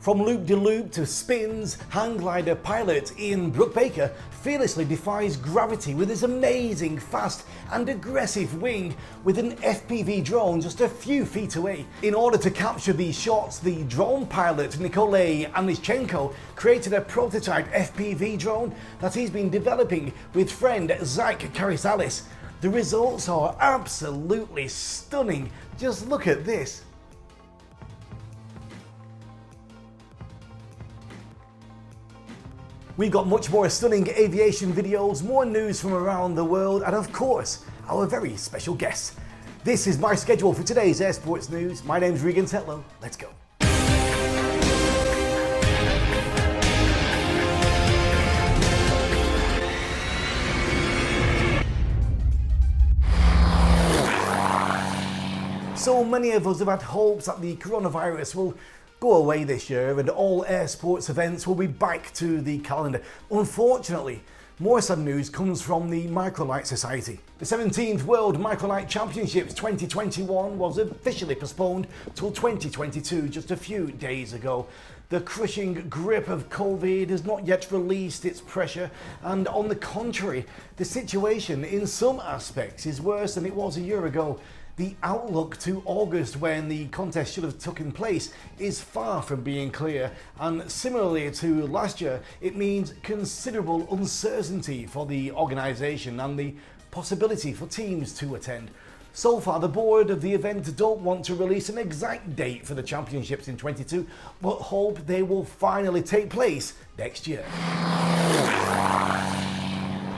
From loop-de-loop to spins, hang glider pilot Ian Brookbaker fearlessly defies gravity with his amazing, fast and aggressive wing with an FPV drone just a few feet away. In order to capture these shots, the drone pilot Nikolay Anischenko created a prototype FPV drone that he's been developing with friend Zach Karisalis. The results are absolutely stunning. Just look at this. We've got much more stunning aviation videos, more news from around the world, and of course, our very special guests. This is my schedule for today's Air Sports News. My name's REGAN TETLOW. Let's go. So many of us have had hopes that the coronavirus will go away this year and all air sports events will be back to the calendar. Unfortunately, more sad news comes from the Microlight Society. The 17th World Microlight Championships 2021 was officially postponed till 2022 just a few days ago. The crushing grip of COVID has not yet released its pressure, and on the contrary, the situation in some aspects is worse than it was a year ago. The outlook to August, when the contest should have taken place, is far from being clear, and similarly to last year, it means considerable uncertainty for the organisation and the possibility for teams to attend. So far, the board of the event don't want to release an exact date for the championships in 22, but hope they will finally take place next year.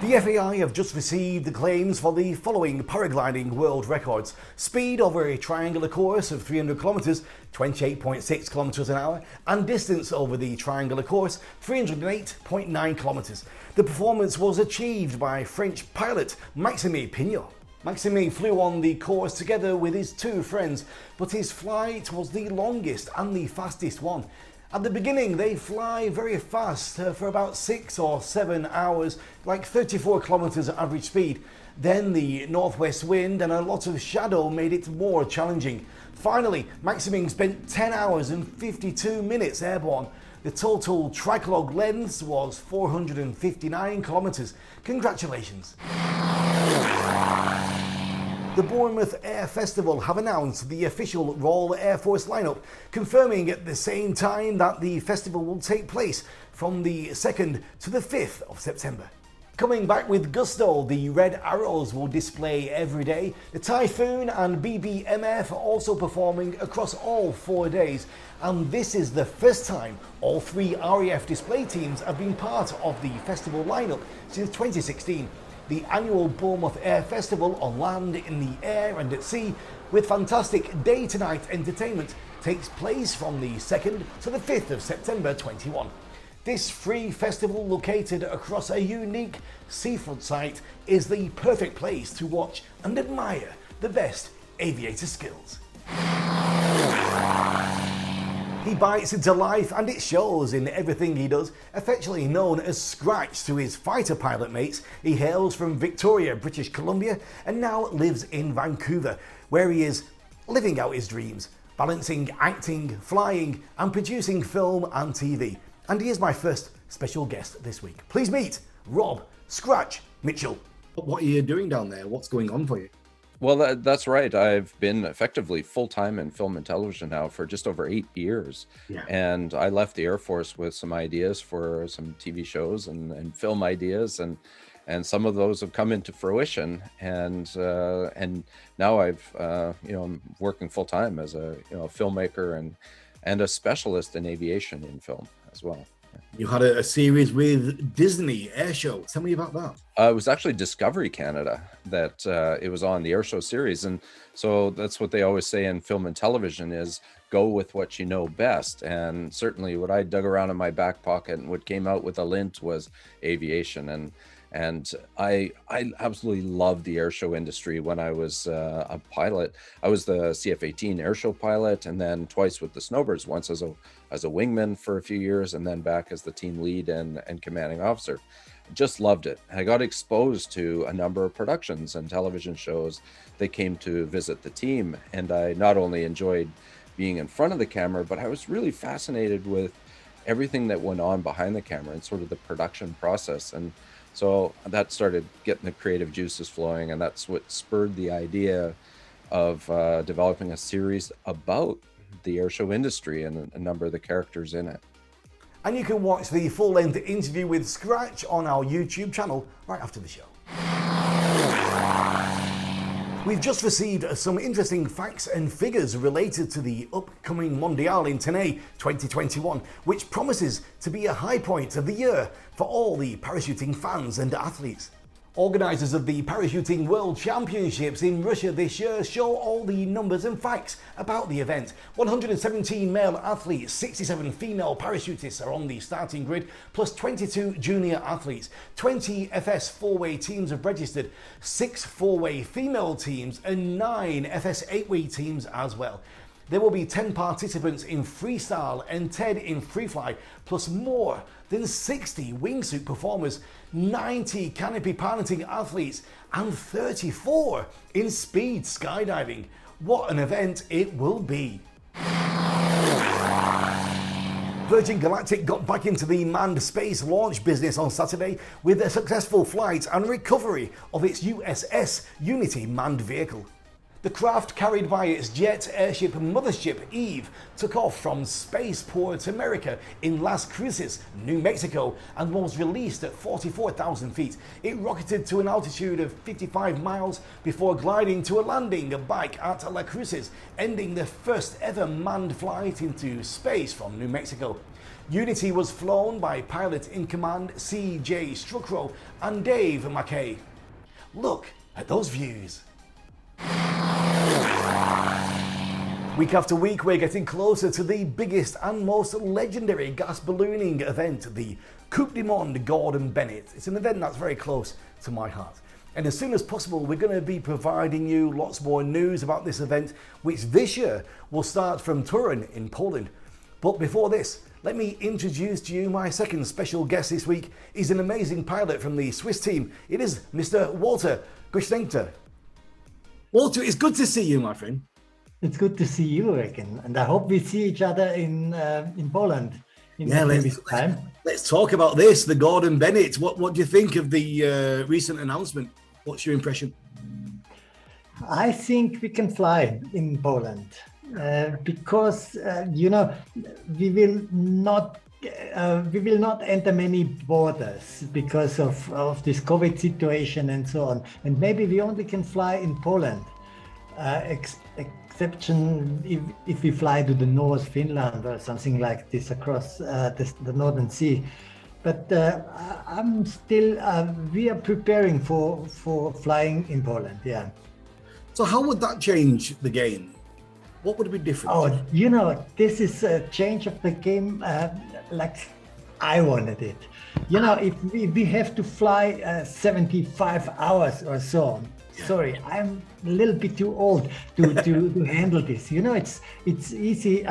The FAI have just received the claims for the following paragliding world records. Speed over a triangular course of 300 kilometers, 28.6 kilometers an hour, and distance over the triangular course, 308.9 kilometers. The performance was achieved by French pilot Maxime Pignot. Maxime flew on the course together with his two friends, but his flight was the longest and the fastest one. At the beginning, they fly very fast for about 6 or 7 hours, like 34 kilometers at average speed. Then the northwest wind and a lot of shadow made it more challenging. Finally, Maxime spent 10 hours and 52 minutes airborne. The total triclog length was 459 kilometers. Congratulations. The Bournemouth Air Festival have announced the official Royal Air Force lineup, confirming at the same time that the festival will take place from the 2nd to the 5th of September. Coming back with gusto, the Red Arrows will display every day. The Typhoon and BBMF are also performing across all 4 days, and this is the first time all 3 RAF display teams have been part of the festival lineup since 2016. The annual Bournemouth Air Festival on land, in the air and at sea, with fantastic day-to-night entertainment, takes place from the 2nd to the 5th of September 21. This free festival, located across a unique seafront site, is the perfect place to watch and admire the best aviator skills. He bites into life, and it shows in everything he does. Affectionately known as Scratch to his fighter pilot mates, he hails from Victoria, British Columbia, and now lives in Vancouver, where he is living out his dreams, balancing acting, flying, and producing film and TV. And he is my first special guest this week. Please meet Rob Scratch Mitchell. What are you doing down there? What's going on for you? Well, that's right. I've been effectively full-time in film and television now for just over 8 years. Yeah. And I left the Air Force with some ideas for some TV shows and film ideas, and some of those have come into fruition. And now I'm working full-time as a filmmaker and a specialist in aviation in film as well. You had a series with Disney Air Show. Tell me about that. It was actually Discovery Canada that it was on, the Air Show series. And so that's what they always say in film and television is go with what you know best. And certainly what I dug around in my back pocket and what came out with a lint was aviation. And I absolutely loved the air show industry when I was a pilot. I was the CF-18 air show pilot, and then twice with the Snowbirds, once as a wingman for a few years, and then back as the team lead and commanding officer. Just loved it. I got exposed to a number of productions and television shows that came to visit the team, and I not only enjoyed being in front of the camera, but I was really fascinated with everything that went on behind the camera and sort of the production process. And so that started getting the creative juices flowing, and that's what spurred the idea of developing a series about the airshow industry and a number of the characters in it. And you can watch the full-length interview with Scratch on our YouTube channel right after the show. We've just received some interesting facts and figures related to the upcoming Mondial in Tenay 2021, which promises to be a high point of the year for all the parachuting fans and athletes. Organisers of the Parachuting World Championships in Russia this year show all the numbers and facts about the event. 117 male athletes, 67 female parachutists are on the starting grid, plus 22 junior athletes. 20 FS four-way teams have registered, 6 four-way female teams and 9 FS eight-way teams as well. There will be 10 participants in freestyle and 10 in freefly, plus more than 60 wingsuit performers, 90 canopy piloting athletes, and 34 in speed skydiving. What an event it will be! Virgin Galactic got back into the manned space launch business on Saturday with a successful flight and recovery of its USS Unity manned vehicle. The craft, carried by its jet airship mothership Eve, took off from Spaceport America in Las Cruces, New Mexico, and was released at 44,000 feet. It rocketed to an altitude of 55 miles before gliding to a landing back at La Cruces, ending the first ever manned flight into space from New Mexico. Unity was flown by pilot in command C.J. Struckrow and Dave McKay. Look at those views. Week after week, we're getting closer to the biggest and most legendary gas ballooning event, the Coupe du Monde Gordon Bennett. It's an event that's very close to my heart. And as soon as possible, we're going to be providing you lots more news about this event, which this year will start from Turin in Poland. But before this, let me introduce to you my second special guest this week. He's an amazing pilot from the Swiss team. It is Mr. Walter Guschenchter. Walter, it's good to see you, my friend. It's good to see you again, and I hope we see each other in Poland in time. Let's talk about this, the Gordon Bennett. What do you think of the recent announcement? What's your impression? I think we can fly in Poland because we will not enter many borders because of this COVID situation and so on. And maybe we only can fly in Poland, exception if we fly to the North Finland or something like this across the Northern Sea. But I'm still, we are preparing for flying in Poland, yeah. So how would that change the game? What would be different? Oh, this is a change of the game like I wanted it. If we have to fly 75 hours or so, sorry, I'm a little bit too old to handle this. It's easy.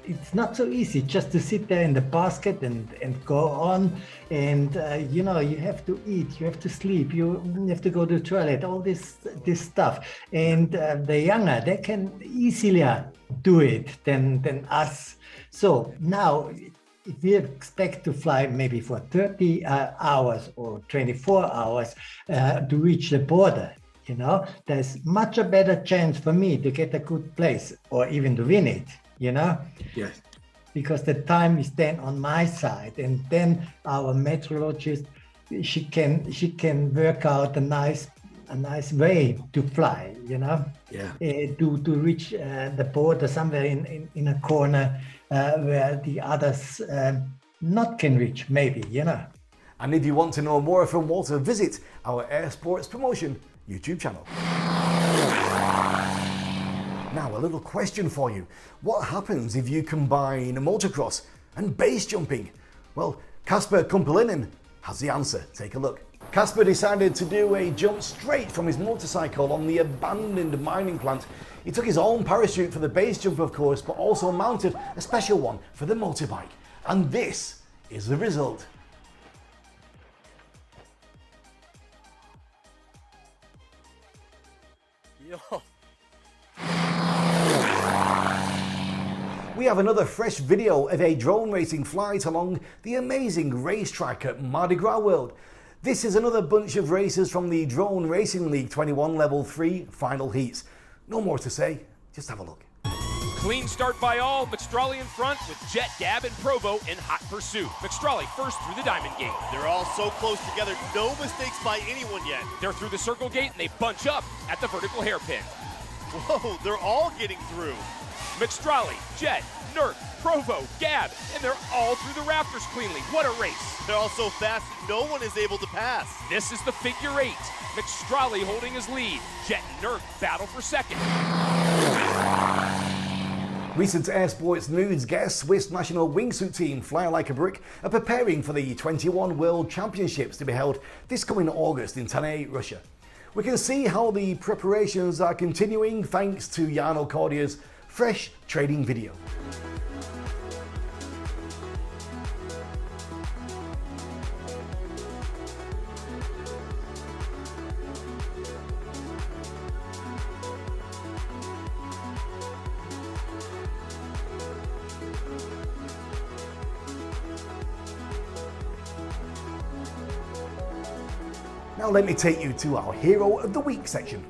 It's not so easy just to sit there in the basket and go on. And you have to eat, you have to sleep, you have to go to the toilet, all this stuff. And the younger, they can easily do it than us. So now, if we expect to fly maybe for 30 hours or 24 hours to reach the border, there's much a better chance for me to get a good place or even to win it, Yes. Because the time is then on my side, and then our meteorologist, she can work out a nice way to fly, to reach the border somewhere in a corner where the others not can reach, maybe, And if you want to know more from Walter, visit our Air Sports Promotion YouTube channel. Now, a little question for you. What happens if you combine motocross and base jumping? Well, Kasper Kumpelinen has the answer. Take a look. Kasper decided to do a jump straight from his motorcycle on the abandoned mining plant. He took his own parachute for the base jump, of course, but also mounted a special one for the motorbike. And this is the result. We have another fresh video of a drone racing flight along the amazing racetrack at Mardi Gras World. This is another bunch of racers from the Drone Racing League 21 Level 3 final heats. No more to say, just have a look. Clean start by all. McStrolly in front with Jet, Gab, and Provo in hot pursuit. McStrolly first through the diamond gate. They're all so close together, no mistakes by anyone yet. They're through the circle gate and they bunch up at the vertical hairpin. Whoa, they're all getting through. McStrolly, Jet, Nurk, Provo, Gab, and they're all through the rafters cleanly. What a race. They're all so fast, no one is able to pass. This is the figure eight. McStrolly holding his lead. Jet and Nurk battle for second. Recent Air Sports News guests Swiss national wingsuit team Fly Like a Brick are preparing for the 21 World Championships to be held this coming August in Tanay, Russia. We can see how the preparations are continuing thanks to Jarno Cordia's fresh trading video. Now let me take you to our Hero of the Week section.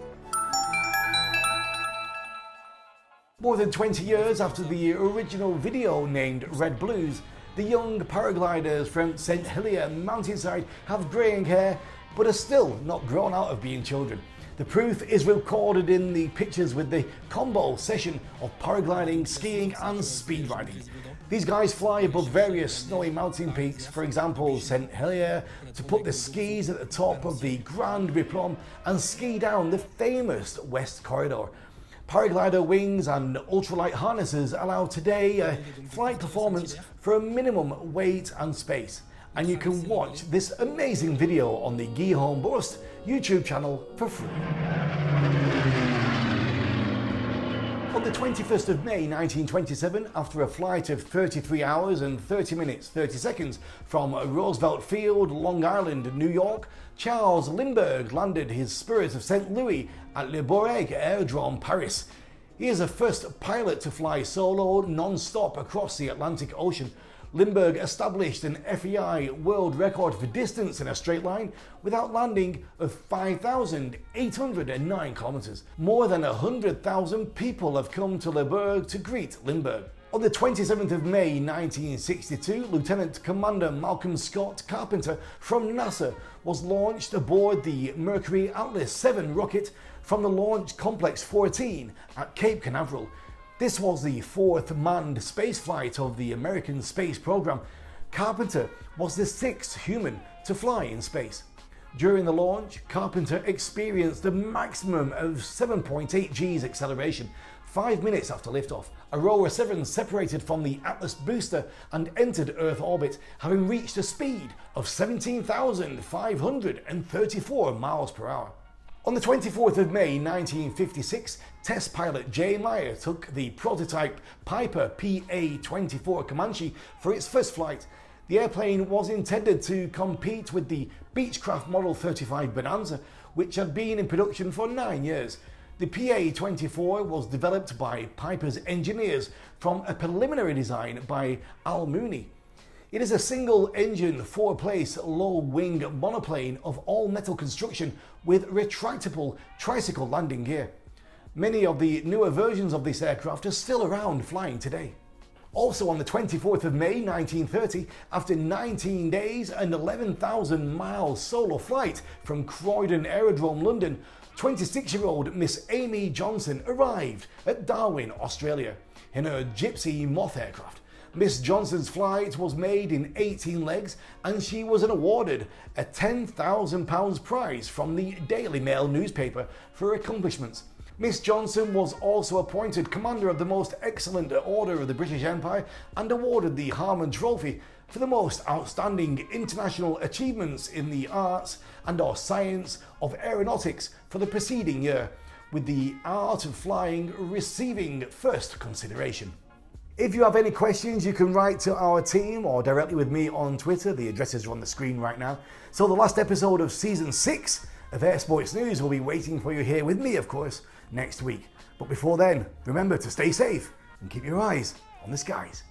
More than 20 years after the original video named Red Blues, the young paragliders from St. Helier mountainside have greying hair but are still not grown out of being children. The proof is recorded in the pictures with the combo session of paragliding, skiing and speed riding. These guys fly above various snowy mountain peaks, for example St. Helier, to put the skis at the top of the Grand Bipron and ski down the famous West Corridor. Paraglider wings and ultralight harnesses allow today a flight performance for a minimum weight and space. And you can watch this amazing video on the Guillaume Bourst YouTube channel for free. On the 21st of May 1927, after a flight of 33 hours and 30 minutes 30 seconds from Roosevelt Field, Long Island, New York, Charles Lindbergh landed his Spirit of St. Louis at Le Bourget Aerodrome, Paris. He is the first pilot to fly solo non-stop across the Atlantic Ocean. Lindbergh established an FEI world record for distance in a straight line without landing of 5,809 kilometers. More than 100,000 people have come to Le Bourget to greet Lindbergh. On the 27th of May 1962, Lieutenant Commander Malcolm Scott Carpenter from NASA was launched aboard the Mercury Atlas 7 rocket from the Launch Complex 14 at Cape Canaveral. This was the fourth manned spaceflight of the American space program. Carpenter was the sixth human to fly in space. During the launch, Carpenter experienced a maximum of 7.8 G's acceleration. 5 minutes after liftoff, Aurora 7 separated from the Atlas booster and entered Earth orbit, having reached a speed of 17,534 miles per hour. On the 24th of May 1956, test pilot Jay Meyer took the prototype Piper PA-24 Comanche for its first flight. The airplane was intended to compete with the Beechcraft Model 35 Bonanza, which had been in production for 9 years. The PA-24 was developed by Piper's engineers from a preliminary design by Al Mooney. It is a single-engine, four-place, low-wing monoplane of all-metal construction with retractable tricycle landing gear. Many of the newer versions of this aircraft are still around flying today. Also on the 24th of May 1930, after 19 days and 11,000 miles solo flight from Croydon Aerodrome, London, 26-year-old Miss Amy Johnson arrived at Darwin, Australia, in her Gypsy Moth aircraft. Miss Johnson's flight was made in 18 legs and she was awarded a £10,000 prize from the Daily Mail newspaper for her accomplishments. Miss Johnson was also appointed Commander of the Most Excellent Order of the British Empire and awarded the Harmon Trophy for the most outstanding international achievements in the arts and or science of aeronautics for the preceding year, with the art of flying receiving first consideration. If you have any questions, you can write to our team or directly with me on Twitter. The addresses are on the screen right now. So the last episode of Season 6 of Air Sports News will be waiting for you here with me, of course, next week. But before then, remember to stay safe and keep your eyes on the skies.